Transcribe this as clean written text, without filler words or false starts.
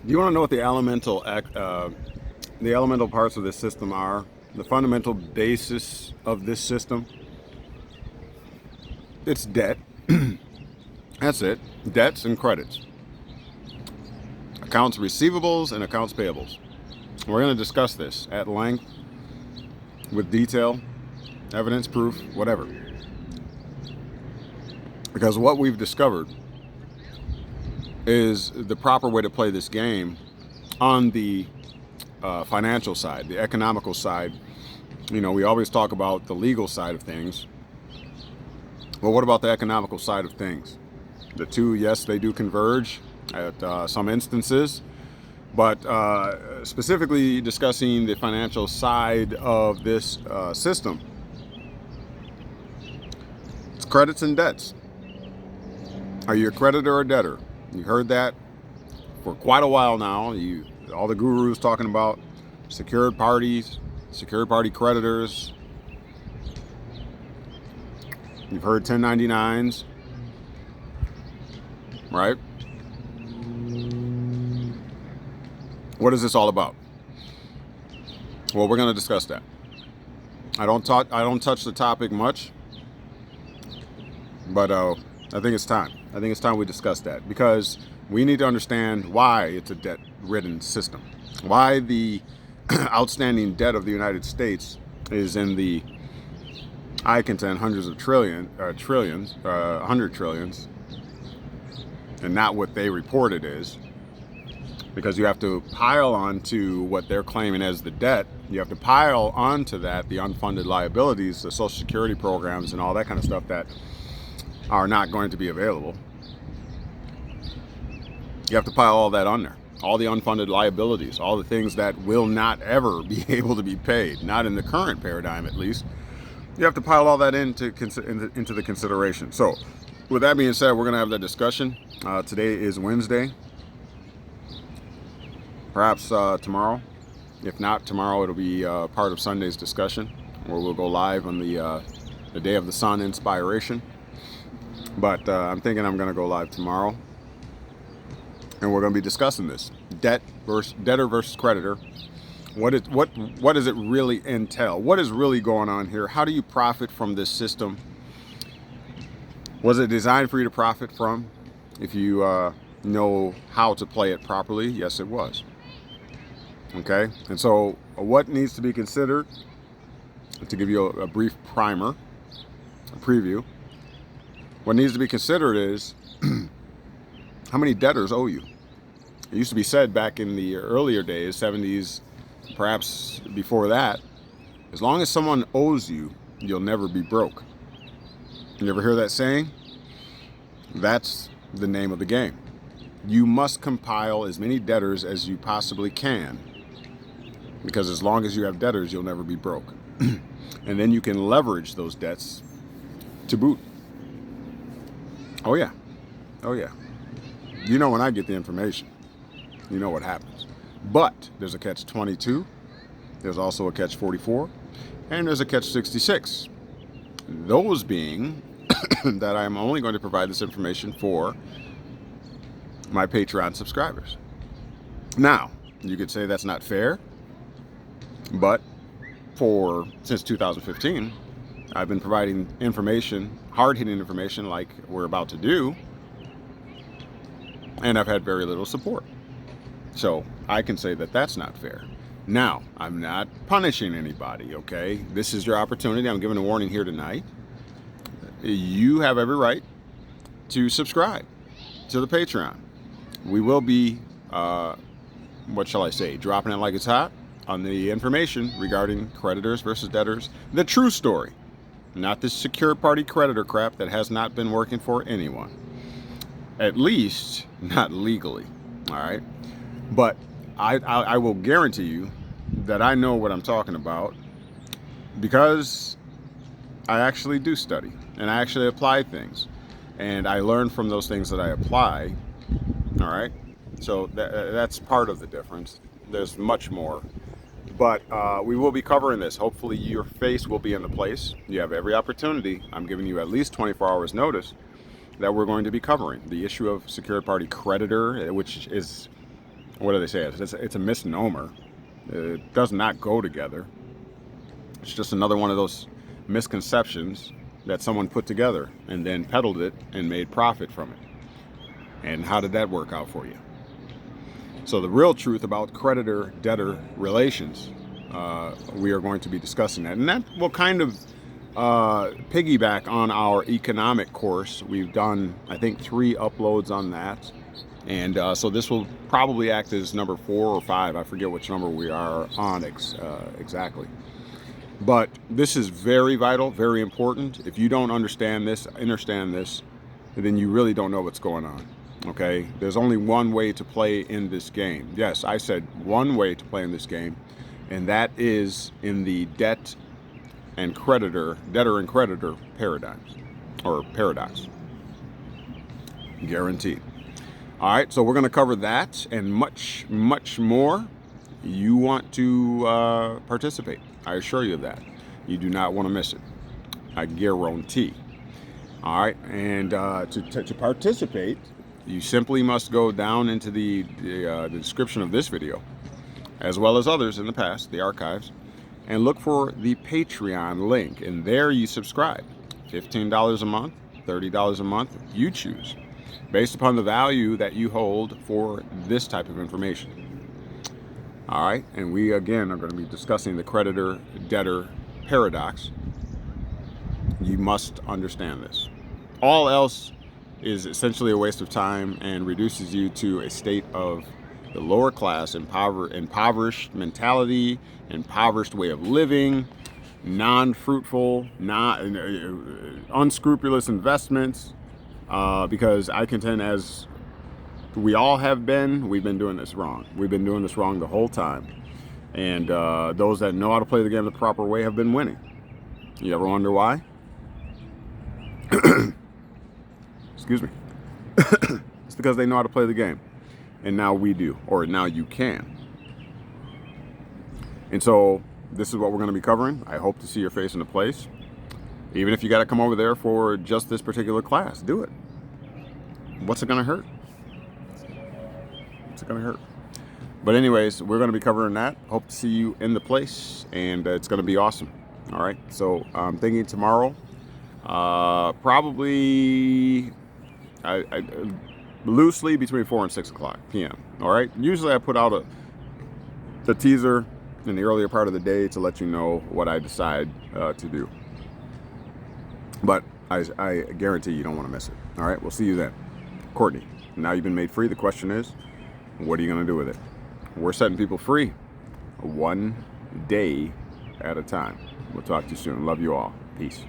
Do you want to know what the elemental parts of this system are? The fundamental basis of this system? It's debt. That's it. Debts and credits. Accounts receivables and accounts payables. We're going to discuss this at length with detail, evidence, proof, whatever. Because what we've discovered is the proper way to play this game on the financial side, the economical side. You know, we always talk about the legal side of things. Well, what about the economical side of things? The two, yes, they do converge at some instances, but specifically discussing the financial side of this system, it's credits and debts. Are you a creditor or a debtor? You heard that for quite a while now. All the gurus talking about secured parties, secured party creditors. You've heard 1099s, right? What is this all about? Well, we're going to discuss that. I don't touch the topic much, but I think it's time. I think it's time we discuss that, because we need to understand why it's a debt-ridden system. Why the outstanding debt of the United States is in the, I contend, hundreds of trillions, 100 trillions, and not what they report it is. Because you have to pile onto what they're claiming as the debt. You have to pile onto that the unfunded liabilities, the Social Security programs, and all that kind of stuff that are not going to be available. You have to pile all that on there. All the unfunded liabilities, all the things that will not ever be able to be paid, not in the current paradigm at least. You have to pile all that into the consideration. So, with that being said, we're going to have that discussion. Today is Wednesday. Perhaps tomorrow. If not tomorrow, it'll be part of Sunday's discussion, where we'll go live on the Day of the Sun Inspiration. But I'm thinking I'm going to go live tomorrow, and we're going to be discussing this debtor versus creditor. What does it really entail? What is really going on here? How do you profit from this system? Was it designed for you to profit from? If you know how to play it properly, yes, it was. Okay, and so what needs to be considered, to give you a brief primer, a preview, what needs to be considered is how many debtors owe you. It used to be said back in the earlier days, 70s, perhaps before that, as long as someone owes you, you'll never be broke. You ever hear that saying? That's the name of the game. You must compile as many debtors as you possibly can, because as long as you have debtors, you'll never be broke. And then you can leverage those debts to boot. Oh yeah. Oh yeah. You know when I get the information, you know what happens. But there's a catch-22, there's also a catch-44, and there's a catch-66. Those being that I'm only going to provide this information for my Patreon subscribers. Now, you could say that's not fair, but since 2015, I've been providing information, hard-hitting information like we're about to do, and I've had very little support. So I can say that that's not fair. Now, I'm not punishing anybody, okay? This is your opportunity. I'm giving a warning here tonight. You have every right to subscribe to the Patreon. We will be, what shall I say, dropping it like it's hot on the information regarding creditors versus debtors. The true story, not this secure party creditor crap that has not been working for anyone. At least, not legally, all right? But I will guarantee you that I know what I'm talking about, because I actually do study and I actually apply things, and I learn from those things that I apply. All right, so that's part of the difference. There's much more, but we will be covering this. Hopefully your face will be in the place. You have every opportunity. I'm giving you at least 24 hours notice that we're going to be covering the issue of secured party creditor, which is what do they say? It's a misnomer. It does not go together. It's just another one of those misconceptions that someone put together and then peddled it and made profit from it. And how did that work out for you? So the real truth about creditor-debtor relations, we are going to be discussing that. And that will kind of piggyback on our economic course. We've done, I think, 3 uploads on that. And so this will probably act as number 4 or 5. I forget which number we are on exactly. But this is very vital, very important. If you don't understand this, then you really don't know what's going on. Okay? There's only one way to play in this game. Yes, I said one way to play in this game, and that is in the debtor and creditor paradigms, or paradox. Guaranteed. All right, so we're going to cover that and much, much more. You want to participate. I assure you of that. You do not want to miss it. I guarantee. All right, and to participate, you simply must go down into the description of this video, as well as others in the past, the archives, and look for the Patreon link. And there you subscribe. $15 a month, $30 a month, you choose, based upon the value that you hold for this type of information. All right, and we again are going to be discussing the creditor-debtor paradox. You must understand this. All else is essentially a waste of time and reduces you to a state of the lower class, impoverished mentality, impoverished way of living, non-fruitful, unscrupulous investments, because I contend, as we all have been, we've been doing this wrong. We've been doing this wrong the whole time. And those that know how to play the game the proper way have been winning. You ever wonder why? Excuse me. It's because they know how to play the game. And now we do, or now you can. And so this is what we're going to be covering. I hope to see your face in the place. Even if you got to come over there for just this particular class, do it. What's it going to hurt? It's going to hurt. But anyways, we're going to be covering that. Hope to see you in the place, and it's going to be awesome. All right. So I'm thinking tomorrow, probably loosely between 4 and 6 o'clock p.m. All right. Usually I put out the teaser in the earlier part of the day to let you know what I decide to do. But I guarantee you don't want to miss it. All right. We'll see you then. Courtney, now you've been made free. The question is, what are you going to do with it? We're setting people free, one day at a time. We'll talk to you soon. Love you all. Peace.